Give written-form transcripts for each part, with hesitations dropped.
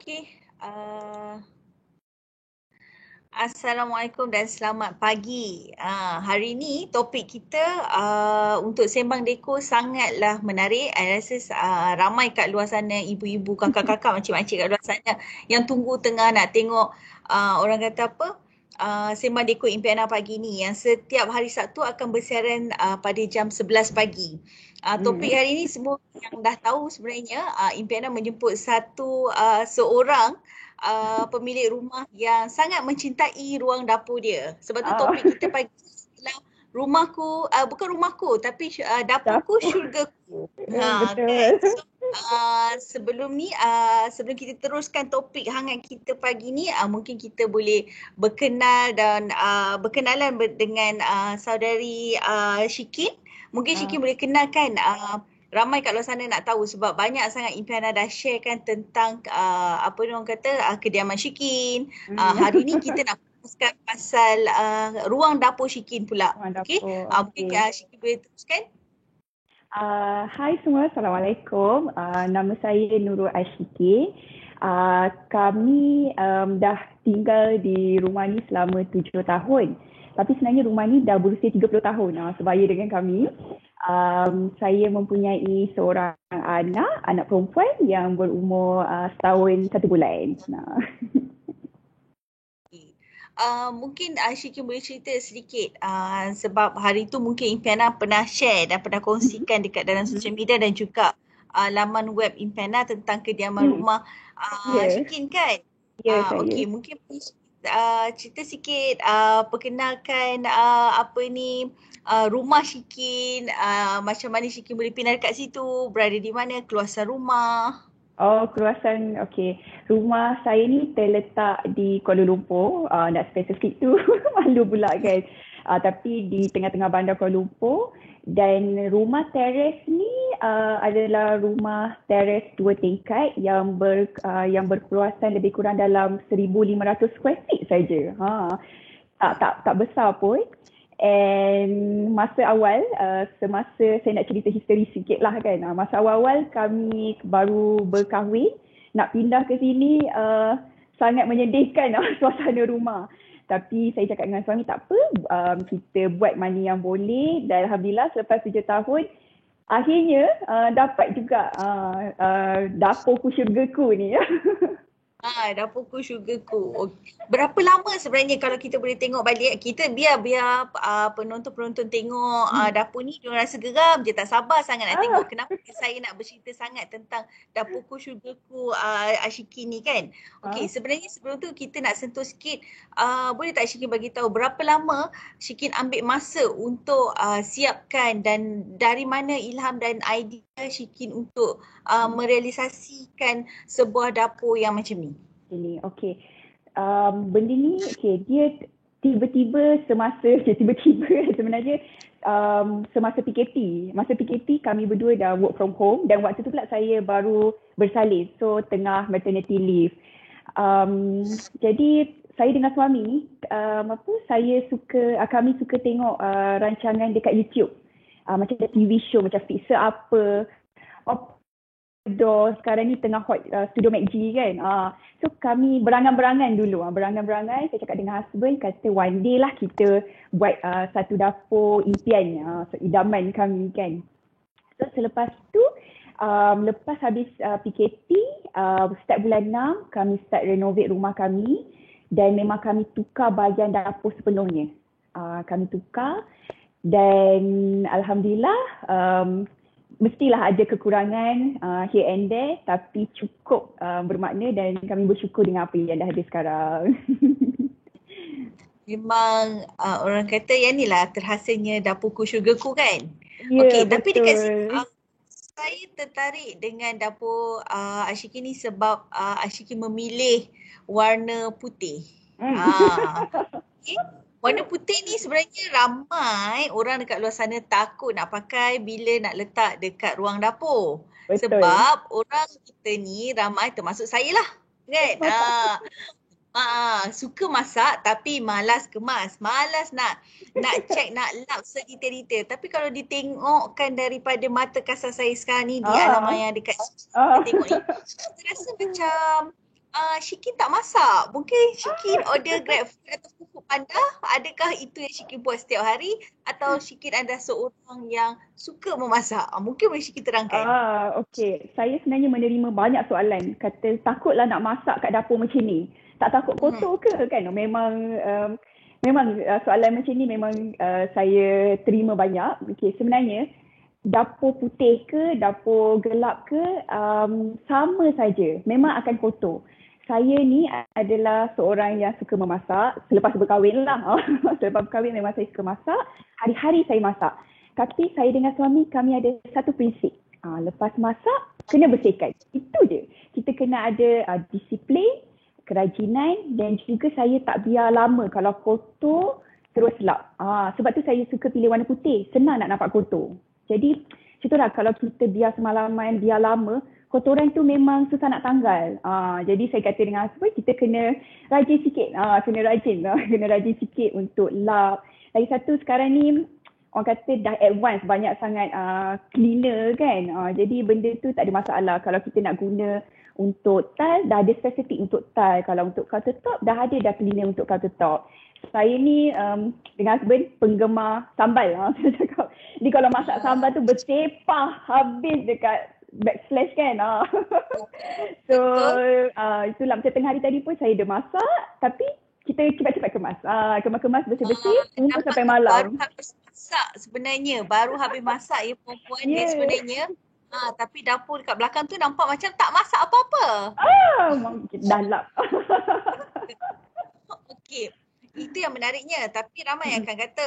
Okey. Assalamualaikum dan selamat pagi. Hari ni topik kita untuk Sembang Deko sangatlah menarik. I rasa ramai kat luar sana, ibu-ibu, kakak-kakak, makcik-makcik kat luar sana yang tunggu tengah nak tengok orang kata apa? Sembang Deko Impiana pagi ni yang setiap hari Sabtu akan bersiaran pada jam 11 pagi. Topik hari ni semua yang dah tahu sebenarnya Impiana menjemput seorang pemilik rumah yang sangat mencintai ruang dapur dia. Sebab tu topik kita pagi adalah rumahku, bukan rumahku tapi dapurku syurgaku. Betul. Kan? So, sebelum kita teruskan topik hangat kita pagi ni, mungkin kita boleh berkenalan dengan saudari Syikin. Mungkin Syikin boleh kenalkan ramai kat luar sana nak tahu sebab banyak sangat Impiana dah share kan tentang kediaman Syikin. Hari ni kita nak teruskan pasal ruang dapur Syikin pula. Okey. Mungkin Syikin boleh teruskan. Hai semua, Assalamualaikum. Nama saya Nurul Ashikin. Kami dah tinggal di rumah ni selama 7 tahun. Tapi sebenarnya rumah ni dah berusia 30 tahun sebaya dengan kami. Saya mempunyai seorang anak perempuan yang berumur setahun 1 bulan. Mungkin Syikin boleh cerita sedikit sebab hari tu mungkin Impiana pernah share dan pernah kongsikan dekat dalam sosial media dan juga laman web Impiana tentang kediaman rumah Syikin kan? Okey, mungkin cerita sikit, perkenalkan rumah Syikin, macam mana Syikin boleh pindah dekat situ, berada di mana, keluasan rumah. Keluasan, okey. Rumah saya ni terletak di Kuala Lumpur, nak spesifik tu malu pula kan. Tapi di tengah-tengah bandar Kuala Lumpur, dan rumah teres ni adalah rumah teres 2 tingkat yang berkeluasan lebih kurang dalam 1,500 square feet saja. Tak besar pun. And masa awal, semasa saya nak cerita histori sikit lah kan, masa awal-awal kami baru berkahwin, nak pindah ke sini sangat menyedihkan suasana rumah. Tapi saya cakap dengan suami tak apa, kita buat mana yang boleh, dan Alhamdulillah selepas 7 tahun, akhirnya dapat juga dapurku syurgaku ni. Dapurku syurgaku. Berapa lama sebenarnya kalau kita boleh tengok balik, kita biar penonton-penonton tengok dapur ni, diorang rasa geram je, tak sabar sangat nak tengok. Kenapa saya nak bercerita sangat tentang dapurku syurgaku Syikin ni kan? Okey, sebenarnya sebelum tu kita nak sentuh sikit, boleh tak Syikin bagi tahu berapa lama Syikin ambil masa untuk siapkan dan dari mana ilham dan idea Syikin untuk merealisasikan sebuah dapur yang macam ni? Okey. Benda ni, dia tiba-tiba sebenarnya semasa PKP. Masa PKP kami berdua dah work from home dan waktu tu pula saya baru bersalin. So tengah maternity leave. Jadi saya dengan suami, kami suka tengok rancangan dekat YouTube. Macam TV show, macam Fixer apa. Sekarang ni tengah hot Studio McG kan. So kami berangan-berangan dulu. Berangan-berangan, saya cakap dengan husband, kata one day lah kita buat satu dapur impian, idaman kami kan. So selepas tu, lepas habis PKP, start bulan 6, kami start renovate rumah kami dan memang kami tukar bahagian dapur sepenuhnya. Kami tukar dan Alhamdulillah, mestilah ada kekurangan here and there, tapi cukup bermakna dan kami bersyukur dengan apa yang dah ada sekarang. Memang orang kata yang ni lah terhasilnya dapurku syurgaku kan? Okey, tapi dekat sini saya tertarik dengan dapur Syikin ni sebab Syikin memilih warna putih. Okay. Warna putih ni sebenarnya ramai orang dekat luar sana takut nak pakai bila nak letak dekat ruang dapur. Betul. Sebab orang kita ni ramai, termasuk saya lah kan. Suka masak tapi malas kemas. Malas nak check, nak lap sedetail-detail. Tapi kalau ditengokkan daripada mata kasar saya sekarang ni di alamat yang dekat tengok ni, saya rasa macam Syikin tak masak. Mungkin Syikin order GrabFood atau Foodpanda. Adakah itu yang Syikin buat setiap hari? Atau Syikin adalah seorang yang suka memasak? Mungkin boleh Syikin terangkan. Okey. Saya sebenarnya menerima banyak soalan. Kata takutlah nak masak kat dapur macam ni. Tak takut kotor ke kan? Memang soalan macam ni memang saya terima banyak. Okey, sebenarnya dapur putih ke, dapur gelap ke, sama saja. Memang akan kotor. Saya ni adalah seorang yang suka memasak. Selepas berkahwin lah. Selepas berkahwin memang saya suka masak. Hari-hari saya masak. Tapi saya dengan suami, kami ada satu prinsip. Lepas masak, kena bersihkan. Itu je. Kita kena ada disiplin, kerajinan dan juga saya tak biar lama. Kalau kotor, terus lap. Sebab tu saya suka pilih warna putih. Senang nak nampak kotor. Jadi, itulah kalau kita biar semalaman, biar lama, kotoran tu memang susah nak tanggal. Jadi saya kata dengan husband, kita kena rajin sikit. Kena rajin sikit untuk lap. Lagi satu sekarang ni, orang kata dah advance banyak sangat cleaner kan. Jadi benda tu tak ada masalah. Kalau kita nak guna untuk tile, dah ada spesifik untuk tile. Kalau untuk countertop, dah ada dah cleaner untuk countertop. Saya ni dengan husband penggemar sambal. Saya cakap, ni kalau masak sambal tu bersepah habis dekat backslash kan. So itulah macam tengah hari tadi pun saya dah masak tapi kita cepat-cepat kemas. Kemas-kemas bersih-bersih tunggu sampai malam. Baru habis masak sebenarnya. Baru habis masak ya perempuan dia sebenarnya. Tapi dapur dekat belakang tu nampak macam tak masak apa-apa. Dah lap. Okey. Itu yang menariknya. Tapi ramai yang akan kata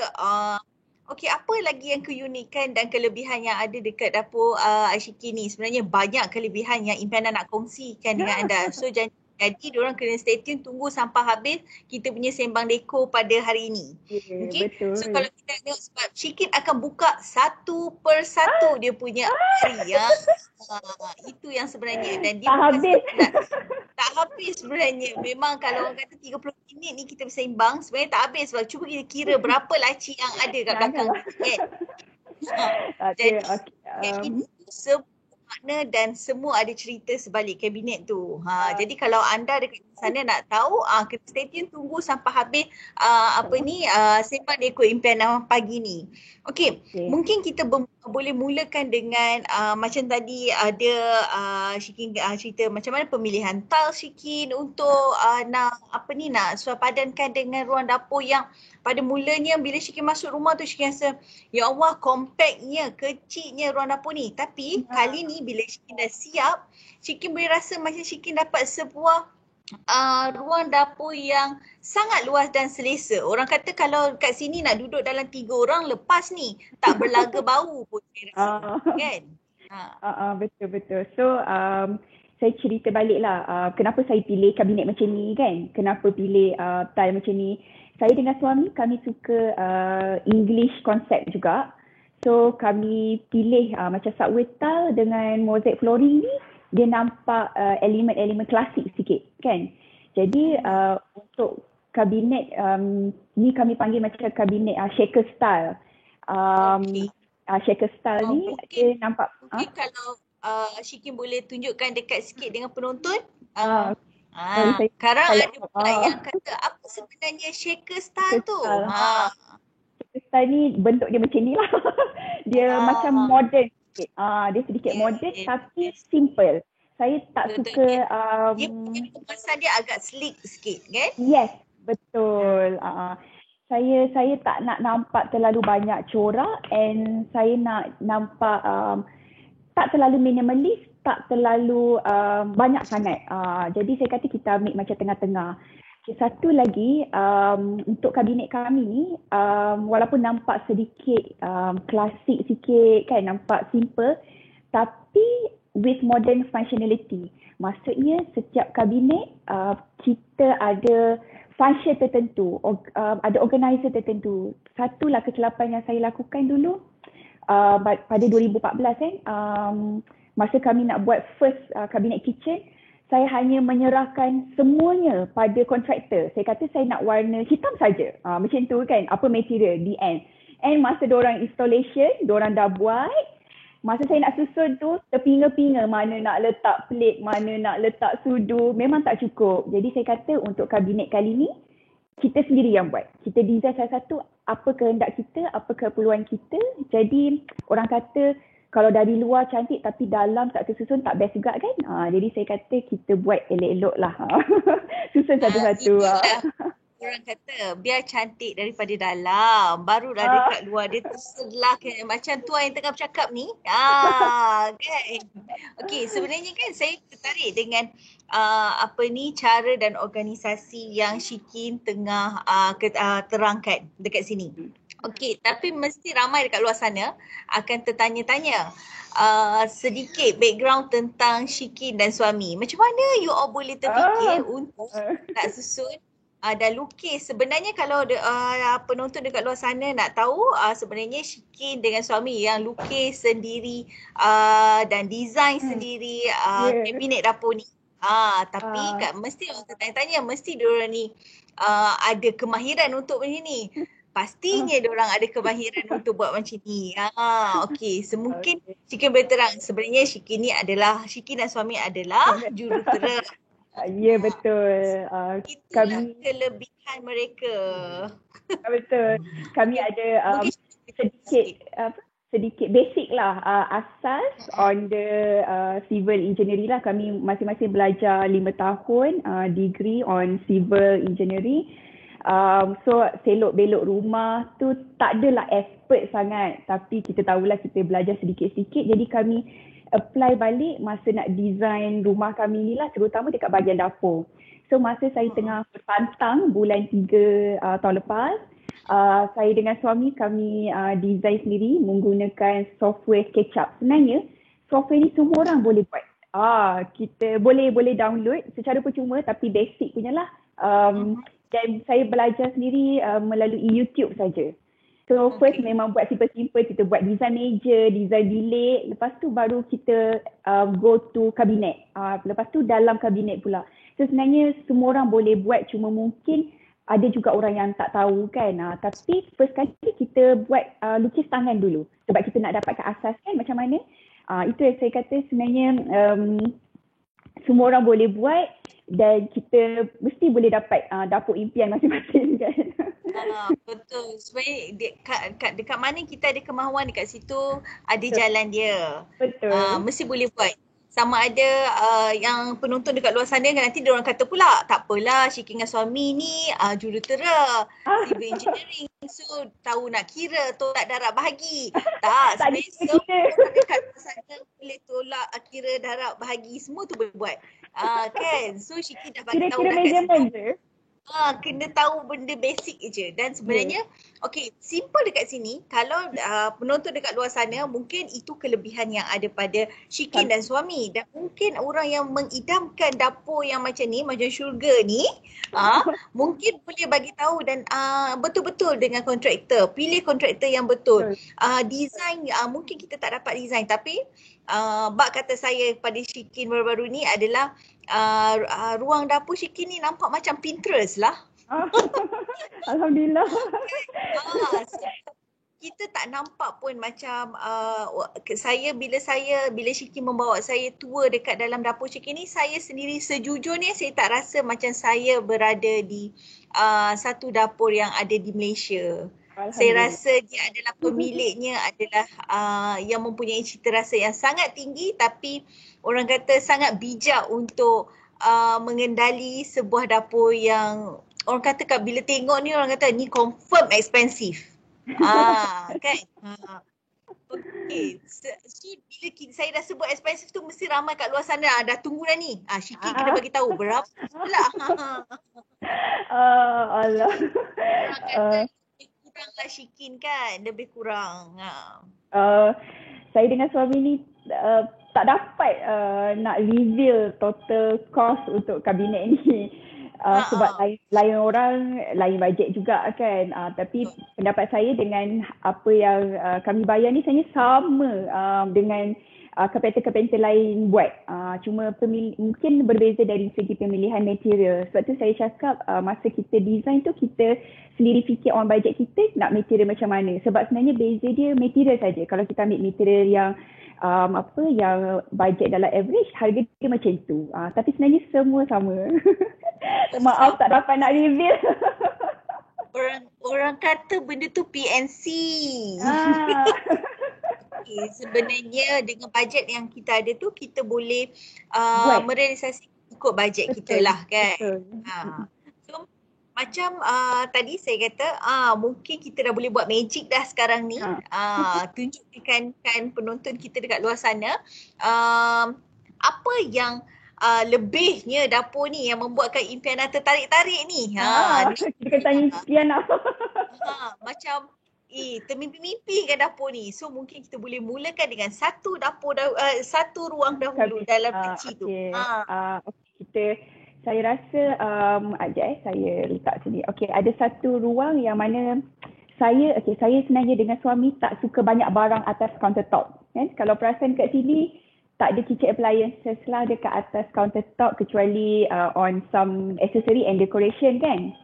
okey, apa lagi yang keunikan dan kelebihan yang ada dekat dapur Syikin ni? Sebenarnya banyak kelebihan yang Impiana nak kongsikan dengan anda. So jadi diorang kena stay tune, tunggu sampai habis kita punya sembang dekor pada hari ini. Okay? Betul. So kalau kita tengok sebab Syikin akan buka satu persatu dia punya hari. Itu yang sebenarnya. Dan dia tak habis. Tak habis sebenarnya. Memang kalau orang kata 30 minit ni kita bersembang, sebenarnya tak habis sebab cuba kita kira berapa laci yang ada kat belakang kan. Jadi itu semua makna dan semua ada cerita sebalik kabinet tu. Jadi kalau anda dekat sana nak tahu, kena stay tune, tunggu sampai habis sembang dekor Impiana pagi ni. Okey, mungkin kita boleh mulakan dengan macam tadi ada Syikin cerita macam mana pemilihan tile Syikin untuk nak suapadankan dengan ruang dapur yang pada mulanya bila Syikin masuk rumah tu Syikin rasa ya Allah compactnya, kecilnya ruang dapur ni. Tapi kali ni bila Syikin dah siap, Syikin boleh rasa macam Syikin dapat sebuah ruang dapur yang sangat luas dan selesa. Orang kata kalau kat sini nak duduk dalam 3 orang lepas ni tak berlaga bau pun saya rasa kan. Betul. So saya cerita balik lah kenapa saya pilih kabinet macam ni kan. Kenapa pilih tile macam ni. Saya dengan suami kami suka English concept juga. So kami pilih macam subway tile dengan mosaic flooring ni dia nampak elemen-elemen klasik sikit kan. Jadi untuk kabinet ni kami panggil macam kabinet shaker style. Shaker style ni dia nampak mungkin kalau Syikin boleh tunjukkan dekat sikit dengan penonton. Sekarang ada pula yang kata apa sebenarnya shaker style tu? Shaker style ni bentuk dia macam ni lah. Dia macam modern sikit. Dia sedikit modern tapi simple. Saya tak suka dia punya kemasan dia agak sleek sikit kan? Yes, betul. Saya tak nak nampak terlalu banyak corak and saya nak nampak tak terlalu minimalis, tak terlalu banyak sangat. Jadi saya kata kita ambil macam tengah-tengah. Satu lagi untuk kabinet kami ni walaupun nampak sedikit klasik sikit kan, nampak simple tapi with modern functionality. Maksudnya setiap kabinet kita ada function tertentu, ada organizer tertentu. Satulah kesilapan yang saya lakukan dulu pada 2014 masa kami nak buat first kabinet kitchen, saya hanya menyerahkan semuanya pada kontraktor. Saya kata saya nak warna hitam saja. Macam tu kan, apa material, the end. And masa diorang installation, diorang dah buat, masa saya nak susun tu terpinga-pinga mana nak letak plate, mana nak letak sudu, memang tak cukup. Jadi saya kata untuk kabinet kali ni kita sendiri yang buat. Kita design satu-satu apa kehendak kita, apa keperluan kita. Jadi orang kata kalau dari luar cantik tapi dalam tak tersusun tak best juga kan. Jadi saya kata kita buat elok-elok lah. Susun satu-satu. Orang kata biar cantik daripada dalam, barulah dekat luar dia terselah macam tuan yang tengah bercakap ni. Kan. Okey, sebenarnya kan saya tertarik dengan cara dan organisasi yang Shikin tengah terangkan dekat sini. Okey, tapi mesti ramai dekat luar sana akan tertanya-tanya sedikit background tentang Shikin dan suami. Macam mana you all boleh terfikir untuk nak susun dan lukis. Sebenarnya kalau penonton dekat luar sana nak tahu, sebenarnya Shikin dengan suami yang lukis sendiri dan design sendiri kabinet dapur ni. Tapi mesti orang tanya-tanya, mesti diorang ni ada kemahiran untuk macam ni. Pastinya diorang ada kemahiran untuk buat macam ni. Okey, semungkin Shikin boleh terang. Sebenarnya Shikin dan suami adalah jurutera. Ya, betul. Itulah kelebihan mereka. Betul. Kami ada sedikit basic lah, asas on the civil engineering lah. Kami masing-masing belajar 5 tahun degree on civil engineering. So selok belok rumah tu tak adalah expert sangat, tapi kita tahulah kita belajar sedikit-sedikit. Jadi kami apply balik masa nak design rumah kami ni lah, terutama dekat bahagian dapur. So masa saya tengah berpantang bulan 3 tahun lepas, saya dengan suami kami design sendiri menggunakan software SketchUp. Sebenarnya software ni semua orang boleh buat. Kita boleh download secara percuma, tapi basic punya lah. Dan saya belajar sendiri melalui YouTube saja. So first memang buat simple-simple, kita buat design meja, design bilik, lepas tu baru kita go to kabinet. Lepas tu dalam kabinet pula. So sebenarnya semua orang boleh buat, cuma mungkin ada juga orang yang tak tahu kan. Tapi first kali kita buat lukis tangan dulu. Sebab kita nak dapatkan asas kan macam mana. Itu yang saya kata sebenarnya semua orang boleh buat dan kita mesti boleh dapat dapur impian masing-masing kan. Betul. Sebenarnya dekat mana kita ada kemahuan, dekat situ ada jalan dia. Betul. Mesti boleh buat. Sama ada yang penonton dekat luar sana kan, nanti diorang kata pula, tak apalah Shikin dengan suami ni jurutera civil engineering, so tahu nak kira, tolak darab bahagi. Tak, sebenarnya semua orang dekat luar sana boleh tolak kira darab bahagi, semua tu boleh buat. Kan, so Shikin dah bagi tahu dah kat situ. Kena tahu benda basic je. Dan sebenarnya okey, simple dekat sini. Kalau penonton dekat luar sana, mungkin itu kelebihan yang ada pada Shikin dan suami. Dan mungkin orang yang mengidamkan dapur yang macam ni, macam syurga ni, mungkin boleh bagi tahu dan betul-betul dengan kontraktor. Pilih kontraktor yang betul. Design, mungkin kita tak dapat design, tapi bak kata saya pada Shikin baru-baru ni adalah ruang dapur Shikin ni nampak macam Pinterest lah. Alhamdulillah. Kita tak nampak pun macam bila Shikin membawa saya tour dekat dalam dapur Shikin ni, saya sendiri sejujurnya saya tak rasa macam saya berada di satu dapur yang ada di Malaysia. Saya rasa dia adalah pemiliknya adalah yang mempunyai cita rasa yang sangat tinggi, tapi orang kata sangat bijak untuk mengendali sebuah dapur yang orang kata bila tengok ni orang kata ni confirm expensive. Kan? Okay. So bila saya dah sebut expensive tu, mesti ramai kat luar sana dah tunggu dah ni. Shikin kena bagi tahu berapa pula. Allah. Orang kata kuranglah Shikin kan, lebih kurang. Saya dengan suami ni tak dapat nak reveal total cost untuk kabinet ni. Sebab lain orang lain bajet juga kan. Tapi pendapat saya dengan apa yang kami bayar ni sebenarnya sama dengan carpenter-carpenter lain buat. Cuma mungkin berbeza dari segi pemilihan material. Sebab tu saya cakap masa kita design tu kita sendiri fikir on budget kita nak material macam mana. Sebab sebenarnya beza dia material saja. Kalau kita ambil material yang apa yang bajet dalam average, harga dia macam tu. Tapi sebenarnya semua sama. Maaf tak dapat nak reveal. Orang kata benda tu PNC. Okay, sebenarnya dengan bajet yang kita ada tu, kita boleh merealisasi ikut bajet kita lah kan. So macam tadi saya kata mungkin kita dah boleh buat magic dah sekarang ni. Tunjukkan penonton kita dekat luar sana apa yang lebihnya dapur ni yang membuatkan impian tertarik-tarik ni. Kita tanya Piana. Macam termimpi-mimpi kan dapur ni. So mungkin kita boleh mulakan dengan satu ruang dahulu dalam kecil tu. Saya rasa saya letak sini. Okey, ada satu ruang yang mana saya sebenarnya dengan suami tak suka banyak barang atas countertop. Kalau perasan kat sini tak ada kitchen appliances lah dekat atas countertop kecuali on some accessory and decoration kan.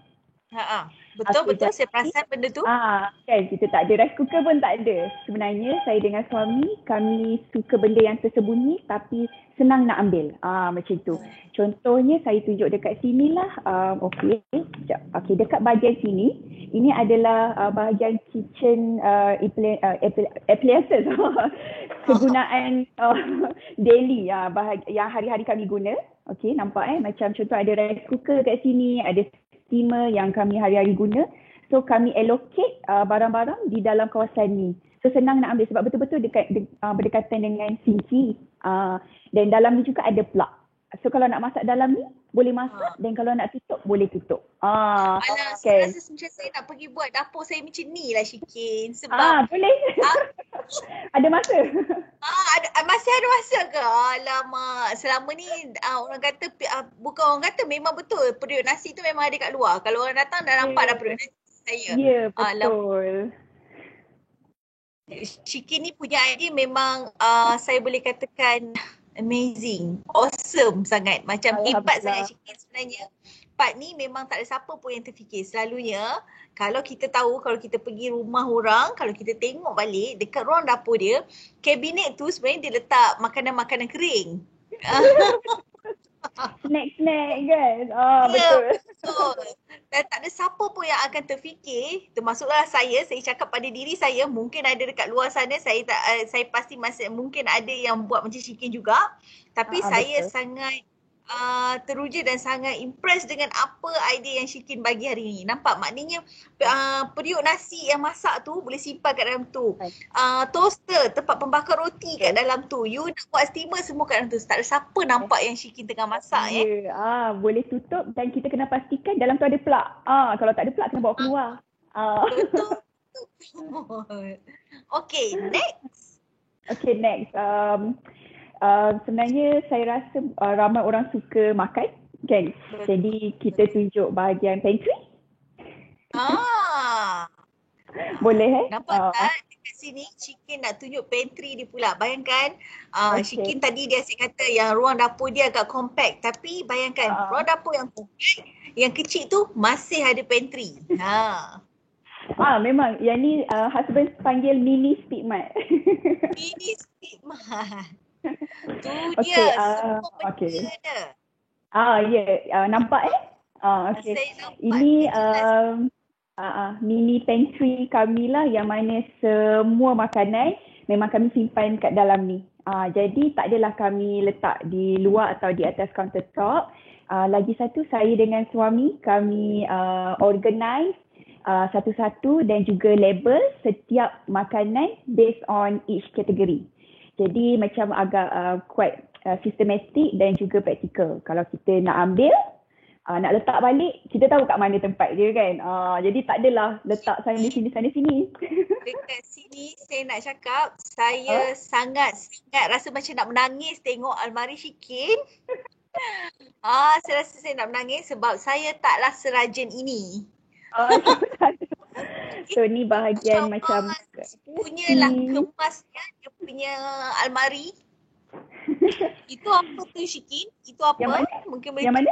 Betul, saya perasan benda tu. Kan, kita tak ada rice cooker pun tak ada. Sebenarnya saya dengan suami, kami suka benda yang tersembunyi tapi senang nak ambil. Macam tu. Contohnya saya tunjuk dekat sini lah. Okey, dekat bahagian sini, ini adalah bahagian kitchen appliances. Kegunaan daily yang hari-hari kami guna. Okey, nampak macam contoh ada rice cooker kat sini, ada steamer yang kami hari-hari guna. So kami allocate barang-barang di dalam kawasan ni. So senang nak ambil sebab betul-betul berdekatan dengan sinki. Dan dalam ni juga ada plug. So kalau nak masak dalam ni boleh masak dan kalau nak tutup boleh tutup. Saya rasa macam saya nak pergi buat dapur saya macam ni lah Syikin. Sebab boleh. Ada masa. Masih ada masa ke? Alamak, selama ni orang kata, bukan orang kata, memang betul periuk nasi tu memang ada kat luar. Kalau orang datang dah nampak dah periuk nasi saya. Ya, betul. Syikin ni punya idea memang saya boleh katakan amazing, awesome sangat. Macam hebat sangat Syikin sebenarnya. Part ni memang tak ada siapa pun yang terfikir. Selalunya kalau kita tahu, kalau kita pergi rumah orang, kalau kita tengok balik dekat ruang dapur dia, kabinet tu sebenarnya dia letak makanan-makanan kering. Snack-snack kan? Betul. Dan tak ada siapa pun yang akan terfikir, termasuklah saya cakap pada diri saya, mungkin ada dekat luar sana, saya pasti mungkin ada yang buat macam Syikin juga. Tapi saya sangat teruja dan sangat impress dengan apa idea yang Syikin bagi hari ni. Nampak maknanya periuk nasi yang masak tu boleh simpan kat dalam tu. Toaster, tempat pembakar roti kat dalam tu. You nak buat steamer semua kat dalam tu. Tak ada siapa nampak yang Syikin tengah masak. Boleh tutup dan kita kena pastikan dalam tu ada plug. Kalau tak ada plug kena bawa keluar. Betul. Okay, next. Sebenarnya saya rasa ramai orang suka makan kan. Jadi kita tunjuk bahagian pantry. Boleh nampak tak dekat sini Syikin nak tunjuk pantry dia pula. Bayangkan Syikin tadi dia asyik kata yang ruang dapur dia agak compact, tapi bayangkan ruang dapur yang compact, yang kecil tu masih ada pantry. Memang yang ni husband panggil mini speedmart. Mini speedmart. Tu dia, semua benda ada. Nampak Ini mini pantry kami lah yang mana semua makanan memang kami simpan kat dalam ni. Jadi tak adalah kami letak di luar atau di atas countertop. Lagi satu, saya dengan suami kami organize satu-satu dan juga label setiap makanan based on each category. Jadi macam agak quite systematic dan juga practical. Kalau kita nak ambil, nak letak balik, kita tahu kat mana tempat dia kan. Jadi tak adalah letak sana sini. Dekat sini saya nak cakap, saya sangat rasa macam nak menangis tengok almari Syikin. Saya rasa saya nak menangis sebab saya taklah serajin ini. So ni bahagian macam punyalah kemasnya dia punya almari. Itu apa tu Syikin? Itu apa? Yang mana? Mungkin Yang mana?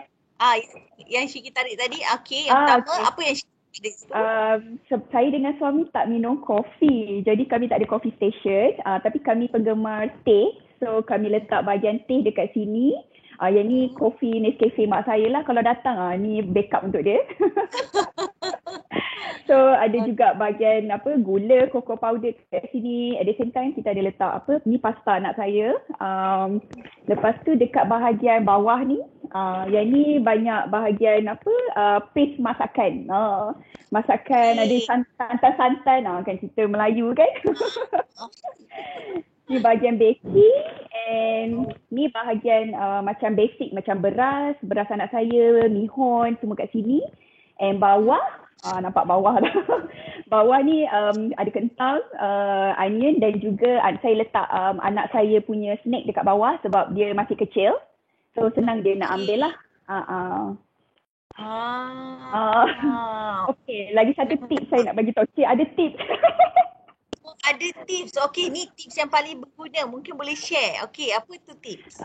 Yang Syikin tarik tadi. Okey, yang pertama apa yang Saya dengan suami tak minum kopi. Jadi kami tak ada coffee station. Tapi kami penggemar teh. So kami letak bahagian teh dekat sini. Yang ni kopi Nescafe mak saya lah kalau datang. Ni backup untuk dia. So ada juga bahagian gula, cocoa powder kat sini. At the same time kita ada letak ni pasta anak saya. Lepas tu dekat bahagian bawah ni, yang ni banyak bahagian paste masakan. Masakan ada santan-santan kan kita Melayu kan. Ni bahagian baking and ni bahagian macam basic macam beras anak saya, mihon semua kat sini. And bawah nampak bawah dah. Bawah ni ada kentang, onion dan juga saya letak anak saya punya snack dekat bawah sebab dia masih kecil. So senang dia nak ambil lah. Okay, lagi satu tips saya nak bagi tahu. Okay, ada tips. Ada tips. Okay, ni tips yang paling berguna. Mungkin boleh share. Okay, apa tu tips?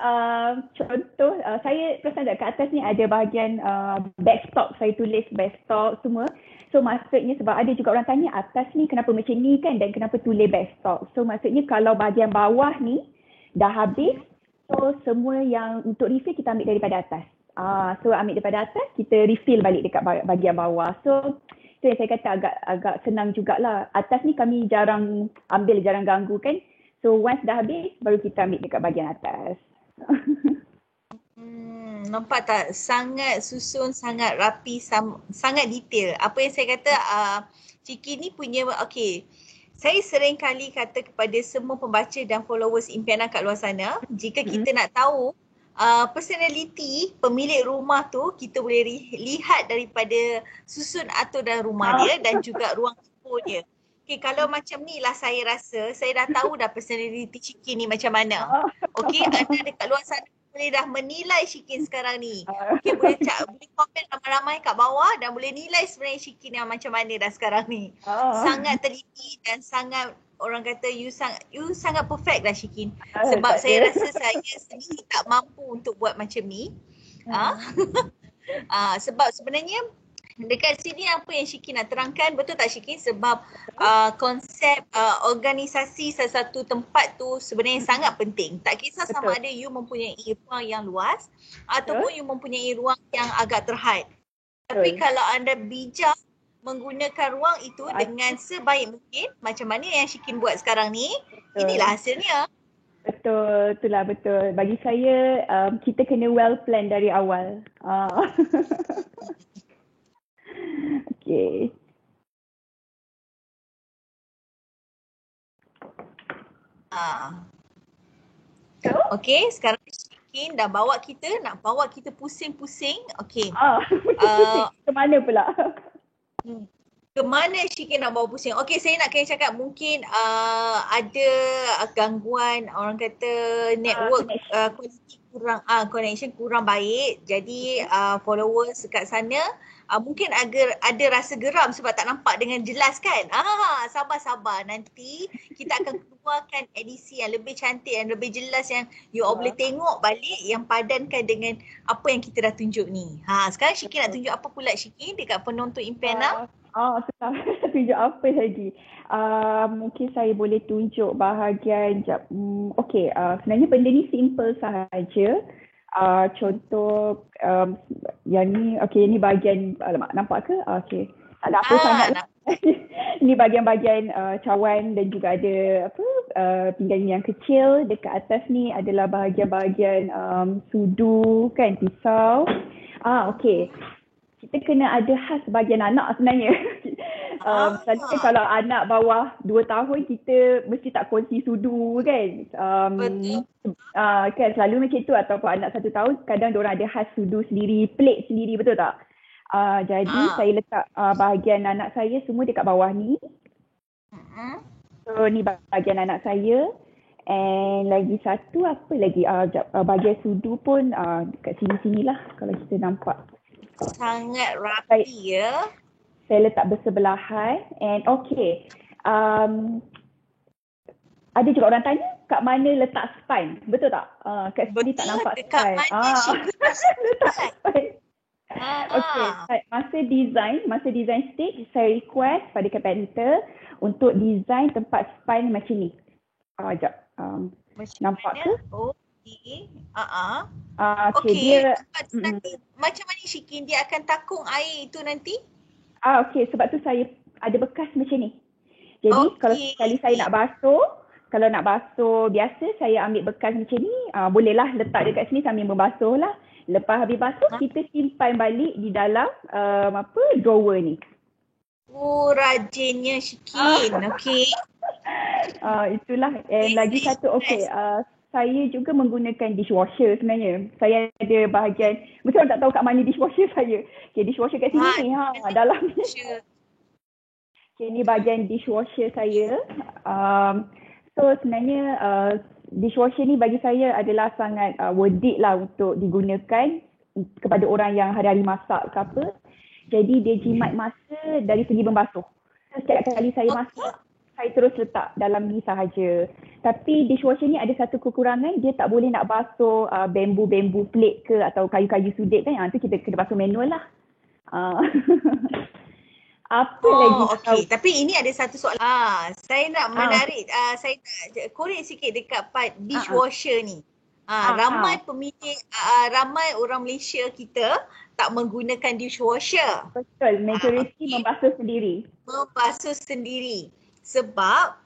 Contoh, saya perasan kat atas ni ada bahagian backstop. Saya tulis backstop semua. So maksudnya sebab ada juga orang tanya atas ni kenapa macam ni kan dan kenapa tulis backstop. So maksudnya kalau bahagian bawah ni dah habis, so semua yang untuk refill kita ambil daripada atas. So ambil daripada atas, kita refill balik dekat bahagian bawah. So itu yang saya kata agak senang jugalah. Atas ni kami jarang ambil, jarang ganggu kan. So once dah habis, baru kita ambil dekat bahagian atas. Nampak tak? Sangat susun, sangat rapi, sangat detail. Apa yang saya kata, Ciki ni punya, okay. Saya sering kali kata kepada semua pembaca dan followers Impiana kat luar sana, jika kita nak tahu personality pemilik rumah tu, kita boleh lihat daripada susun atur dalam rumah dia dan juga ruang dapur dia. Okay, kalau macam ni lah saya rasa, saya dah tahu dah personality Ciki ni macam mana. Okay, anda dekat luar sana boleh dah menilai Shikin sekarang ni. Okay, boleh komen ramai-ramai kat bawah dan boleh nilai sebenarnya Shikin yang macam mana dah sekarang ni. Sangat teliti dan sangat, orang kata you sangat perfect lah Shikin. Sebab saya rasa saya sendiri tak mampu untuk buat macam ni. Sebab sebenarnya dekat sini apa yang Shikin nak terangkan, betul tak Shikin? Sebab konsep organisasi sesuatu tempat tu sebenarnya sangat penting. Tak kisah sama ada you mempunyai ruang yang luas ataupun you mempunyai ruang yang agak terhad. Tapi kalau anda bijak menggunakan ruang itu dengan sebaik mungkin, macam mana yang Shikin buat sekarang ni, inilah hasilnya. Betul, itulah betul. Bagi saya, kita kena well plan dari awal. Okay. Okay, sekarang Shikin dah nak bawa kita pusing-pusing. Okay. Ke mana pula? Ke mana Shikin nak bawa pusing? Okay, saya nak kena cakap mungkin ada gangguan, orang kata network connection kurang baik. Jadi followers kat sana mungkin ada rasa geram sebab tak nampak dengan jelas kan. Sabar-sabar, nanti kita akan keluarkan edisi yang lebih cantik dan lebih jelas yang you all boleh tengok balik, yang padankan dengan apa yang kita dah tunjuk ni. Sekarang Shikin nak tunjuk apa pula Shikin dekat penonton Impiana? Tunjuk apa lagi? Mungkin saya boleh tunjuk bahagian okay, sebenarnya benda ni simple sahaja. Contoh yang ni, okay, ni bahagian, alamak, nampak ke? Okay, tak ada apa sangat lah. Ni bahagian-bahagian cawan dan juga ada pinggan yang kecil. Dekat atas ni adalah bahagian-bahagian sudu kan, pisau. Okay, kita kena ada khas bahagian anak sebenarnya. Selalunya kalau anak bawah 2 tahun, kita mesti tak kongsi sudu kan. Betul. Kan selalu macam tu, ataupun anak 1 tahun kadang diorang ada khas sudu sendiri, plate sendiri, betul tak? Jadi saya letak bahagian anak saya semua dekat bawah ni. So ni bahagian anak saya. And lagi satu apa lagi? Bahagian sudu pun dekat sini-sinilah kalau kita nampak. Sangat rapi ya. Saya letak bersebelahan. And okay, ada juga orang tanya kat mana letak spine, betul tak? Kat sini tak nampak dekat spine. mana Shikin letak spine? Okay, Ah, masa design stage, saya request pada carpenter untuk design tempat span macam ni. Sekejap. macam Nampak mana? ke? Okey. Ah. Okay, Okey, dia tempat tu nanti macam mana Syikin dia akan takung air itu nanti? okay, sebab tu saya ada bekas macam ni. Jadi kalau Okey. sekali saya nak basuh, kalau nak basuh biasa saya ambil bekas macam ni, bolehlah letak dekat sini sambil membasuh lah. Lepas habis basuh, kita simpan balik di dalam drawer ni. Oh, rajinnya Syikin. Okey. Itulah. And lagi satu, saya juga menggunakan dishwasher sebenarnya. Saya ada bahagian, mesti orang tak tahu kat mana dishwasher saya. Okay, dishwasher kat sini ni, dalam ni. Okay, ni bahagian dishwasher saya. So sebenarnya dishwasher ni bagi saya adalah sangat worth it lah untuk digunakan kepada orang yang hari-hari masak ke apa. Jadi dia jimat masa dari segi membasuh. Setiap kali saya masak, saya terus letak dalam ni sahaja. Tapi dishwasher ni ada satu kekurangan, dia tak boleh nak basuh bambu plate ke atau kayu-kayu sudet kan. Itu kita kena basuh manual lah. Apa lagi? Okey. Tapi ini ada satu soalan. Saya nak menarik, saya nak korek sikit dekat part dishwasher ni. Ramai pemilik, ramai orang Malaysia kita tak menggunakan dishwasher. Betul, majoriti membasuh sendiri. Membasuh sendiri. Sebab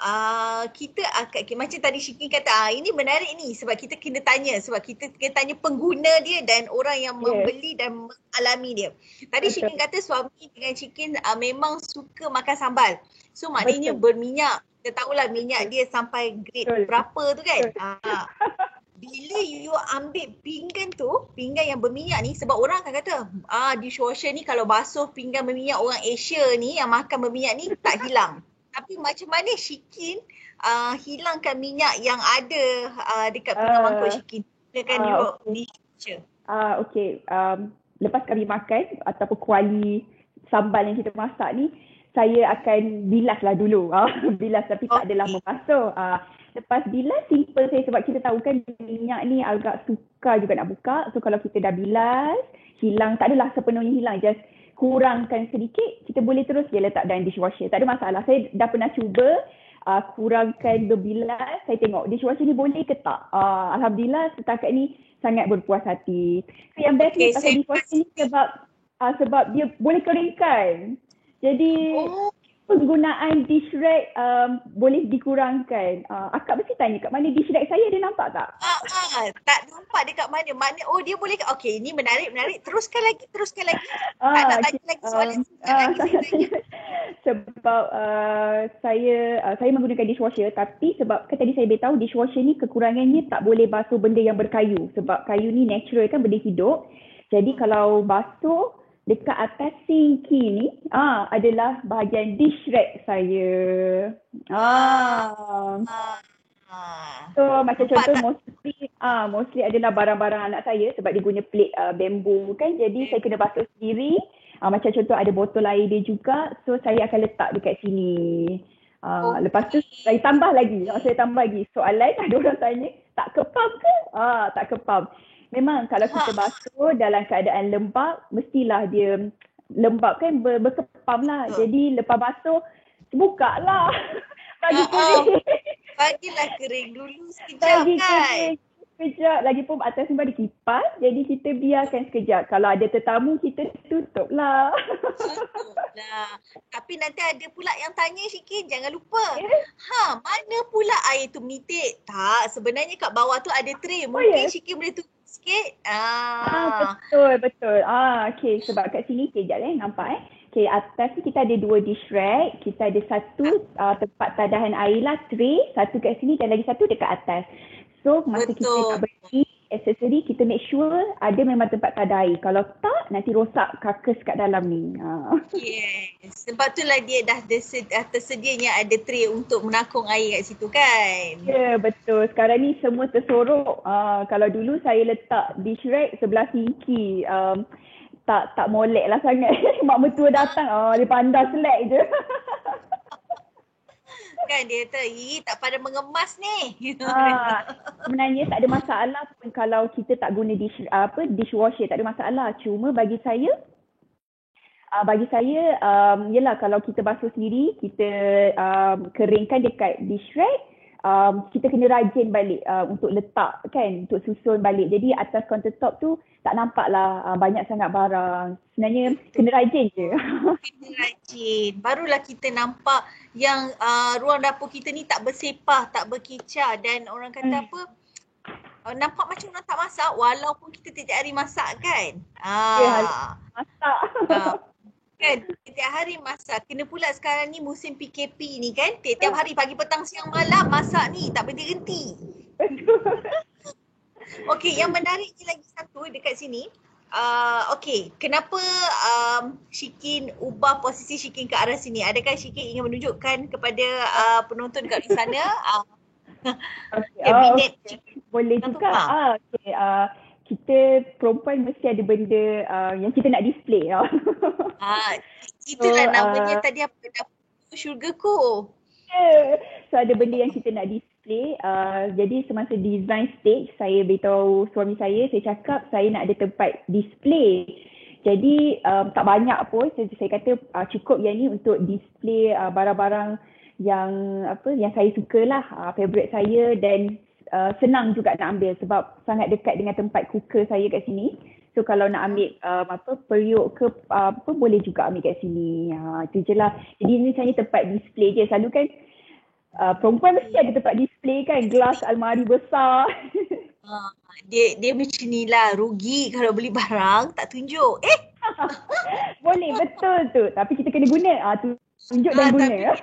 kita akan, macam tadi Syikin kata, ini menarik ni sebab kita kena tanya, sebab kita kena tanya pengguna dia dan orang yang membeli dan mengalami dia. Tadi Syikin kata suami dengan Syikin memang suka makan sambal. So maknanya berminyak. Kita tahulah minyak dia sampai grade berapa tu kan. Bila you ambil pinggan tu, pinggan yang berminyak ni, sebab orang akan kata, dishwasher ni kalau basuh pinggan berminyak orang Asia ni yang makan berminyak ni tak hilang. Tapi macam mana Syikin hilangkan minyak yang ada dekat pinggan mangkuk Syikin? Gunakan dishwasher. Okay. Lepas kami makan ataupun kuali sambal yang kita masak ni, saya akan bilas lah dulu. Bilas tapi tak adalah membasuh. Lepas bilas, simple saya sebab kita tahu kan minyak ni agak sukar juga nak buka. So kalau kita dah bilas, hilang, tak adalah sepenuhnya hilang. Just kurangkan sedikit, kita boleh terus je letak dalam dishwasher. Tak ada masalah. Saya dah pernah cuba kurangkan berbilas. Saya tengok dishwasher ni boleh ke tak. Alhamdulillah setakat ni sangat berpuas hati. So yang best ni pasal dishwasher ni sebab dia boleh keringkan. Jadi penggunaan dish rag boleh dikurangkan. Akak mesti tanya kat mana dish rag saya, ada nampak tak? Tak nampak dekat mana. Dia boleh. Okey, ini menarik. Teruskan lagi. Tak nak tanya lagi soalan. Sebab saya menggunakan dishwasher, tapi sebab kan tadi saya beritahu dishwasher ni kekurangannya tak boleh basuh benda yang berkayu. Sebab kayu ni natural kan, benda hidup. Jadi kalau basuh dekat atas sinki ni adalah bahagian dish rag saya. So macam contoh mostly adalah barang-barang anak saya sebab dia guna plate bambu kan, jadi saya kena basuh sendiri. Macam contoh ada botol air dia juga, so saya akan letak dekat sini. Lepas tu saya tambah lagi. Soalan ada orang tanya, tak kepam ke? Tak kepam. Memang kalau kita basuh dalam keadaan lembap, mestilah dia lembap kan, berkepam lah. Jadi lepas basuh, buka lah. Bagi kering. Bagilah kering dulu sekejap kan. Sekejap. Lagipun atas ni ada kipas, jadi kita biarkan sekejap. Kalau ada tetamu, kita tutup lah. Tapi nanti ada pula yang tanya Syikin, jangan lupa. Mana pula air tu menitik? Tak, sebenarnya kat bawah tu ada tray. Mungkin Syikin boleh tutup sikit. Betul. Okay, sebab kat sini, kejap nampak Okay, atas ni kita ada 2 dish rag. Kita ada satu tempat tadahan air lah, tray. Satu kat sini dan lagi satu dekat atas. So, masa kita nak beli aksesori, kita make sure ada memang tempat tadah air. Kalau tak, nanti rosak kakus kat dalam ni. Yes. Sebab itulah dia dah tersedianya ada tray untuk menakung air kat situ kan? Ya, betul. Sekarang ni semua tersorok. Kalau dulu saya letak dish rag sebelah sinki. Tak molek lah sangat. Mak mertua datang, dia pandang selek je. Kan dia kata, tak pada mengemas ni. Sebenarnya tak ada masalah pun kalau kita tak guna dishwasher, tak ada masalah. Cuma bagi saya yelah kalau kita basuh sendiri, kita keringkan dekat dish rag, kita kena rajin balik untuk letak kan, untuk susun balik. Jadi atas countertop tu tak nampak lah banyak sangat barang. Sebenarnya kena rajin je. Kena rajin. Barulah kita nampak yang ruang dapur kita ni tak bersepah, tak berkicau, dan orang kata apa, nampak macam orang tak masak walaupun kita tiap hari masak kan. Masak. Kan tiap hari masak. Kena pula sekarang ni musim PKP ni kan, tiap hari pagi petang siang malam masak ni tak berhenti. Okey, yang menariknya lagi satu dekat sini, okey, kenapa Shikin ubah posisi Shikin ke arah sini? Adakah Shikin ingin menunjukkan kepada penonton kat sana kabinet Shikin? Boleh juga. Kita perempuan mesti ada benda yang kita nak display. Itulah namanya tadi apa, dapur syurgaku. So ada benda yang kita nak display. Jadi semasa design stage, saya beritahu suami saya cakap saya nak ada tempat display. Jadi tak banyak pun, saya kata cukup yang ni untuk display barang-barang yang saya suka lah, favourite saya, dan senang juga nak ambil sebab sangat dekat dengan tempat cooker saya kat sini. So kalau nak ambil periuk ke boleh juga ambil kat sini. Itu je lah. Jadi ni sebenarnya tempat display je. Selalu kan perempuan mesti ada tempat display kan, gelas almari besar. Dia macam ni lah, rugi kalau beli barang tak tunjuk. Boleh, betul tu. Tapi kita kena guna. Tunjuk dan guna.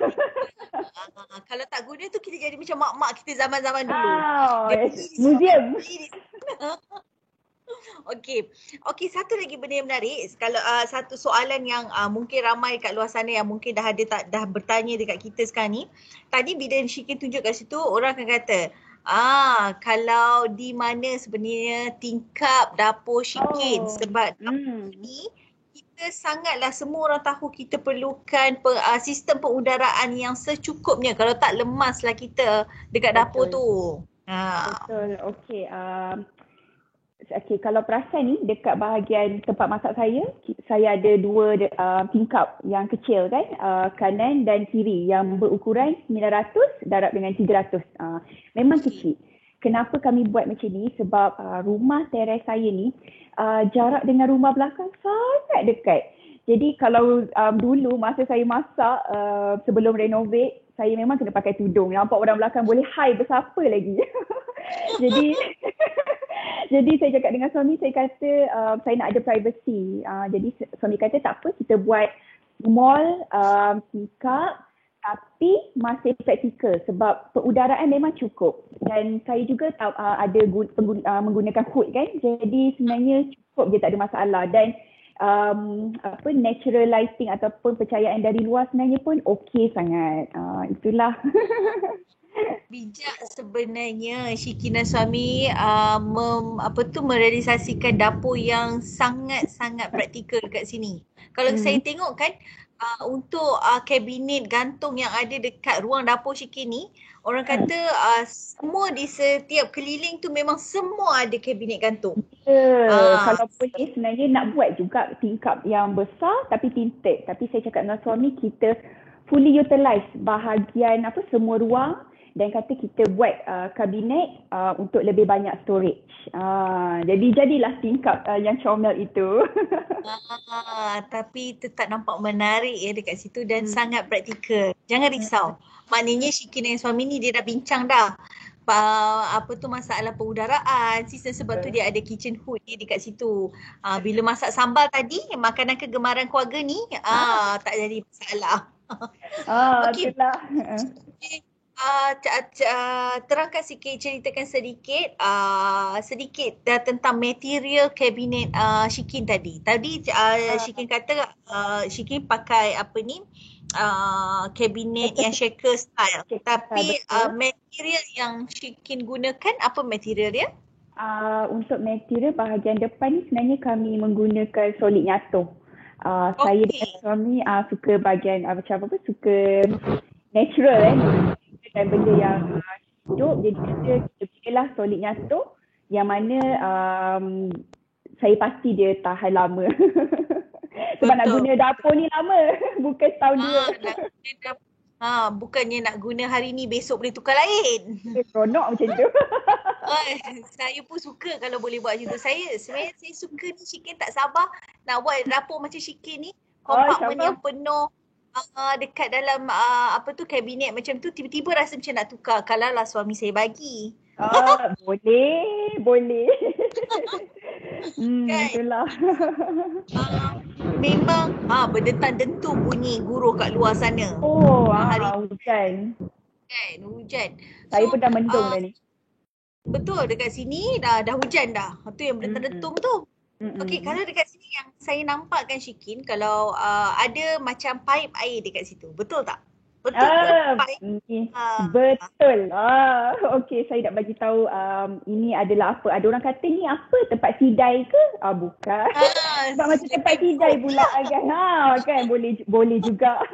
Kalau tak guna tu kita jadi macam mak-mak kita zaman-zaman dulu. Museum. Okey, satu lagi benda yang menarik. Kalau satu soalan yang mungkin ramai kat luar sana yang mungkin dah bertanya dekat kita sekarang ni. Tadi bila Shikin tunjuk kat situ, orang akan kata, kalau di mana sebenarnya tingkap dapur Shikin, sebab dapur ni kita sangatlah, semua orang tahu kita perlukan sistem pengudaraan yang secukupnya. Kalau tak, lemaslah kita dekat dapur tu. Betul. Okey, kalau perasan ni dekat bahagian tempat masak saya ada dua tingkap yang kecil kan, kanan dan kiri yang berukuran 900 darab dengan 300. Memang kecil. Kenapa kami buat macam ni? Sebab rumah teres saya ni jarak dengan rumah belakang sangat dekat. Jadi kalau dulu masa saya masak sebelum renovate, saya memang kena pakai tudung. Nampak orang belakang boleh hai bersapa lagi. Jadi saya cakap dengan suami, saya kata saya nak ada privacy. Jadi suami kata tak apa, kita buat mall tingkap tapi masih praktikal sebab pengudaraan memang cukup. Dan saya juga ada menggunakan hood kan. Jadi sebenarnya cukup je, tak ada masalah. Dan natural lighting ataupun percayaan dari luar sebenarnya pun okey sangat. Itulah. Bijak sebenarnya Shikin dan suami merealisasikan dapur yang sangat-sangat praktikal kat sini. Kalau saya tengok kan, untuk kabinet gantung yang ada dekat ruang dapur Shikin ni, orang kata semua di setiap keliling tu memang semua ada kabinet gantung. Kalau boleh sebenarnya nak buat juga tingkap yang besar tapi tinted. Tapi saya cakap dengan suami, kita fully utilize bahagian semua ruang dan kata kita buat kabinet untuk lebih banyak storage. Jadilah tingkap yang comel itu. Tapi tetap nampak menarik dekat situ dan sangat praktikal. Jangan risau. Maknanya Shikin dan suami ni dia dah bincang dah. Masalah pengudaraan sistem, sebab tu dia ada kitchen hood dia dekat situ. Bila masak sambal tadi, makanan kegemaran keluarga ni tak jadi masalah. Okey. Terangkan sikit, ceritakan sedikit tentang material kabinet Shikin tadi. Shikin kata Shikin pakai kabinet yang shaker style. Tapi material yang Shikin gunakan, apa material dia? Untuk material bahagian depan ni sebenarnya kami menggunakan solid nyatu. Saya dan suami suka bahagian suka natural dan benda yang hidup. Jadi kita pilihlah solid nyatu yang mana saya pasti dia tahan lama. Sebab nak guna dapur ni lama, bukan setahun dua. Bukannya nak guna hari ni besok boleh tukar lain. Seronok macam tu. Saya pun suka kalau boleh buat macam tu. Sebenarnya saya suka ni Shikin, tak sabar nak buat dapur macam Shikin ni. Kompartmen yang penuh dekat dalam kabinet macam tu, tiba-tiba rasa macam nak tukar kalau lah suami saya bagi. Boleh. Kan? Itulah. Memang berdentan-dentung bunyi guruh kat luar sana. Hujan. Kan, hujan. Saya pun dah mendung dah ni. Betul, dekat sini dah hujan dah. Tu yang berdentan-dentung tu. Okey, kalau dekat sini yang saya nampak kan Shikin, kalau ada macam paip air dekat situ. Betul tak? Betul ke? Betul. Okey, saya nak bagi tahu ini adalah apa? Ada orang kata ni apa? Tempat sidai ke? Bukan. Sebab macam tempat sidai pula kan. Kan boleh juga.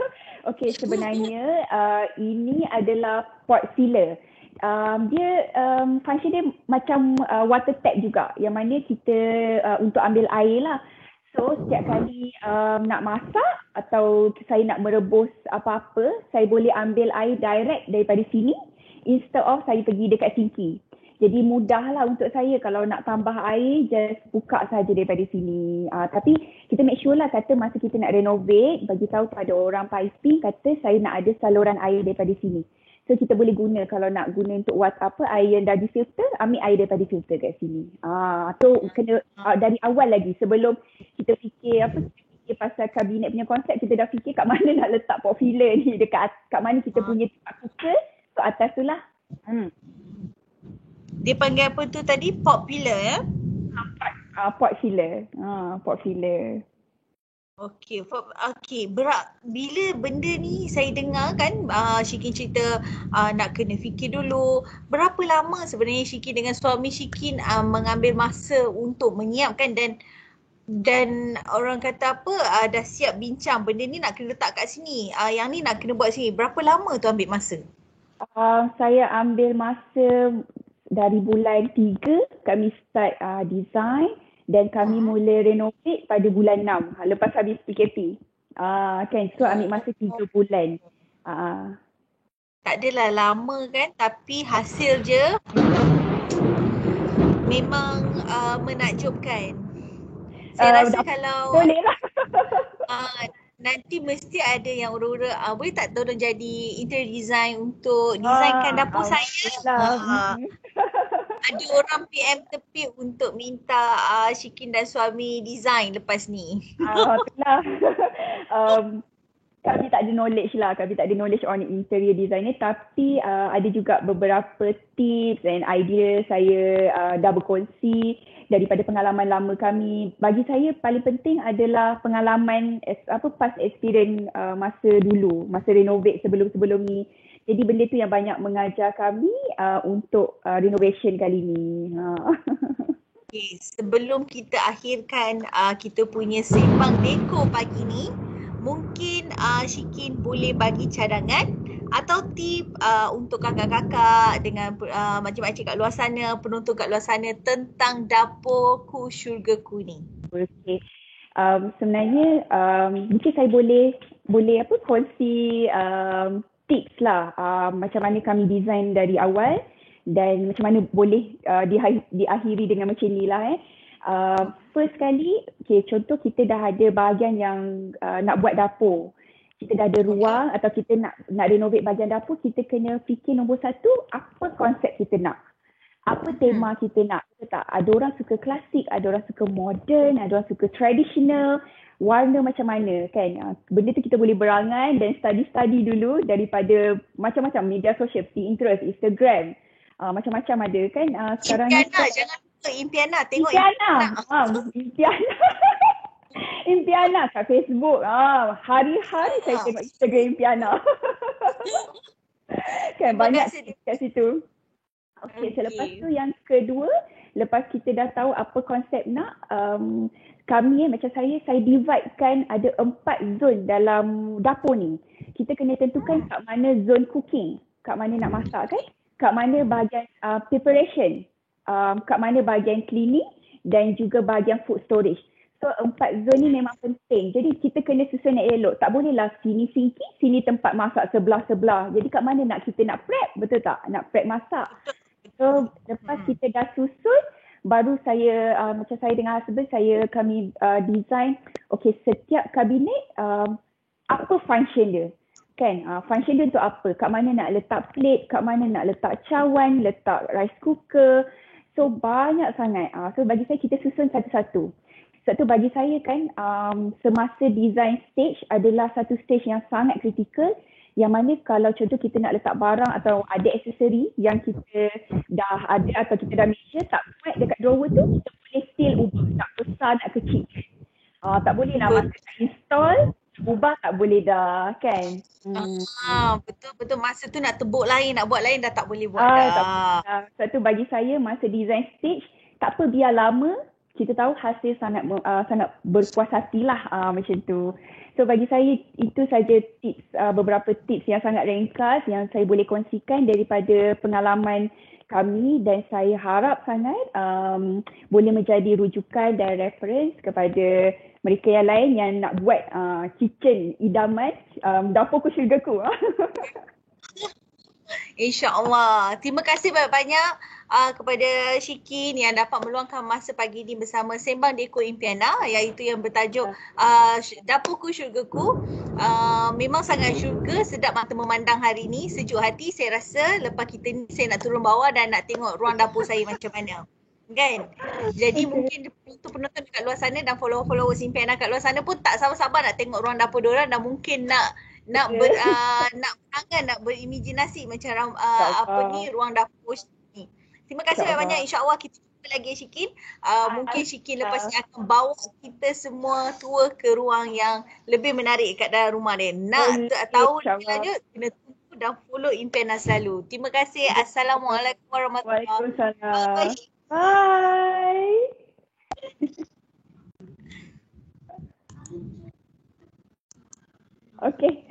Okey, sebenarnya ini adalah pot filler. Dia function dia macam water tap juga, yang mana kita untuk ambil air lah. So setiap kali nak masak atau saya nak merebus apa-apa, saya boleh ambil air direct daripada sini instead of saya pergi dekat sinki. Jadi mudahlah untuk saya kalau nak tambah air, just buka saja daripada sini. Tapi kita make sure lah, kata masa kita nak renovate, bagi tahu pada orang piping, kata saya nak ada saluran air daripada sini. So kita boleh guna, kalau nak guna untuk air yang dah difilter, ambil air daripada filter kat sini. Tu kena dari awal lagi, sebelum kita fikir pasal kabinet punya konsep, kita dah fikir kat mana nak letak pot filler ni, kat mana kita punya tempat cooker, tu atas tu lah. Dia panggil apa tu tadi? Pot filler ya? Pot filler. Pot filler. Okey, bila benda ni saya dengar kan Shikin cerita nak kena fikir dulu. Berapa lama sebenarnya Shikin dengan suami Shikin mengambil masa untuk menyiapkan dan orang kata dah siap bincang benda ni nak kena letak kat sini, yang ni nak kena buat sini. Berapa lama tu ambil masa? Saya ambil masa dari bulan 3 kami start design. Dan kami mula renovate pada bulan 6 lepas habis PKP. Kan, so ambil masa 3 bulan. Tak adalah lama kan, tapi hasil je memang menakjubkan. Saya rasa kalau boleh lah. nanti mesti ada yang orang-orang boleh tak tolong jadi interior design untuk designkan dapur saya. Ada orang PM tepi untuk minta Shikin dan suami design lepas ni. Itulah. Kami tak ada knowledge lah. Kami tak ada knowledge on interior design ni. Tapi ada juga beberapa tips and idea saya dah berkongsi daripada pengalaman lama kami. Bagi saya paling penting adalah pengalaman past experience masa dulu, masa renovate sebelum-sebelum ni. Jadi benda tu yang banyak mengajar kami untuk renovation kali ni. Okay, sebelum kita akhirkan kita punya sembang dekor pagi ni, mungkin Shikin boleh bagi cadangan atau tip untuk kakak-kakak dengan makcik-makcik kat luar sana, penonton kat luar sana tentang dapurku syurgaku ni. Okay. Sebenarnya mungkin saya boleh kongsi tips lah macam mana kami design dari awal dan macam mana boleh diakhiri dengan macam ni lah. First kali, contoh kita dah ada bahagian yang nak buat dapur. Kita dah ada ruang atau kita nak renovate bahagian dapur, kita kena fikir nombor satu, apa konsep kita nak. Apa tema kita nak. Tak? Ada orang suka klasik, ada orang suka modern, ada orang suka traditional. Warna macam mana kan. Benda tu kita boleh berangan dan study dulu daripada macam-macam media sosial seperti Pinterest, Instagram. Macam-macam ada kan. Sekarang Impiana, jangan lupa Impiana. Tengok Impiana. Impiana kat Facebook. Hari-hari saya tengok Instagram Impiana. Kan banyak kat situ. Okay, selepas tu yang kedua, lepas kita dah tahu apa konsep nak, kami macam saya dividekan ada 4 zone dalam dapur ni. Kita kena tentukan kat mana zone cooking, kat mana nak masak kan, kat mana bahagian preparation, kat mana bahagian cleaning dan juga bahagian food storage. So 4 zone ni memang penting. Jadi kita kena susun yang elok. Tak bolehlah sini sinki, sini tempat masak sebelah-sebelah. Jadi kat mana kita nak prep, betul tak? Nak prep masak. So lepas kita dah susun, baru saya macam saya dengan husband kami design setiap kabinet apa function dia. Kan? Function dia untuk apa? Kat mana nak letak plate, kat mana nak letak cawan, letak rice cooker. So banyak sangat. So bagi saya kita susun satu-satu. Sebab tu bagi saya kan semasa design stage adalah satu stage yang sangat kritikal, yang mana kalau contoh kita nak letak barang atau ada aksesori yang kita dah ada atau kita dah measure tak muat dekat drawer tu, kita boleh still ubah nak besar nak kecil. Tak boleh lah masa install ubah, tak boleh dah kan. Betul masa tu nak tebuk lain, nak buat lain dah tak boleh buat Tak dah. boleh dah. Sebab tu bagi saya masa design stage tak apa, biar lama, kita tahu hasil sangat berpuas hatilah macam tu. So bagi saya itu saja tips, beberapa tips yang sangat ringkas yang saya boleh kongsikan daripada pengalaman kami, dan saya harap sangat boleh menjadi rujukan dan reference kepada mereka yang lain yang nak buat kitchen idaman, dapurku syurgaku. InsyaAllah. Terima kasih banyak-banyak kepada Shikin yang dapat meluangkan masa pagi ini bersama Sembang Dekor Impiana, iaitu yang bertajuk Dapurku Syurgaku. Memang sangat syurga, sedap mata memandang hari ini, sejuk hati. Saya rasa lepas kita ni saya nak turun bawah dan nak tengok ruang dapur saya macam mana. Kan? Jadi mungkin untuk penonton dekat luar sana dan follower-follower Impiana kat luar sana pun tak sabar-sabar nak tengok ruang dapur diorang, dan mungkin nak berangan, nak berimajinasi macam ruang dapur ni. Terima kasih banyak-banyak. InsyaAllah kita jumpa lagi Shikin. Mungkin Shikin lepas ni akan bawa kita semua tour ke ruang yang lebih menarik kat dalam rumah dia. Nak tahu je, kena tunggu dan follow Impiana selalu. Terima kasih. Assalamualaikum warahmatullahi wabarakatuh. Waalaikumsalam. Bye. Okay.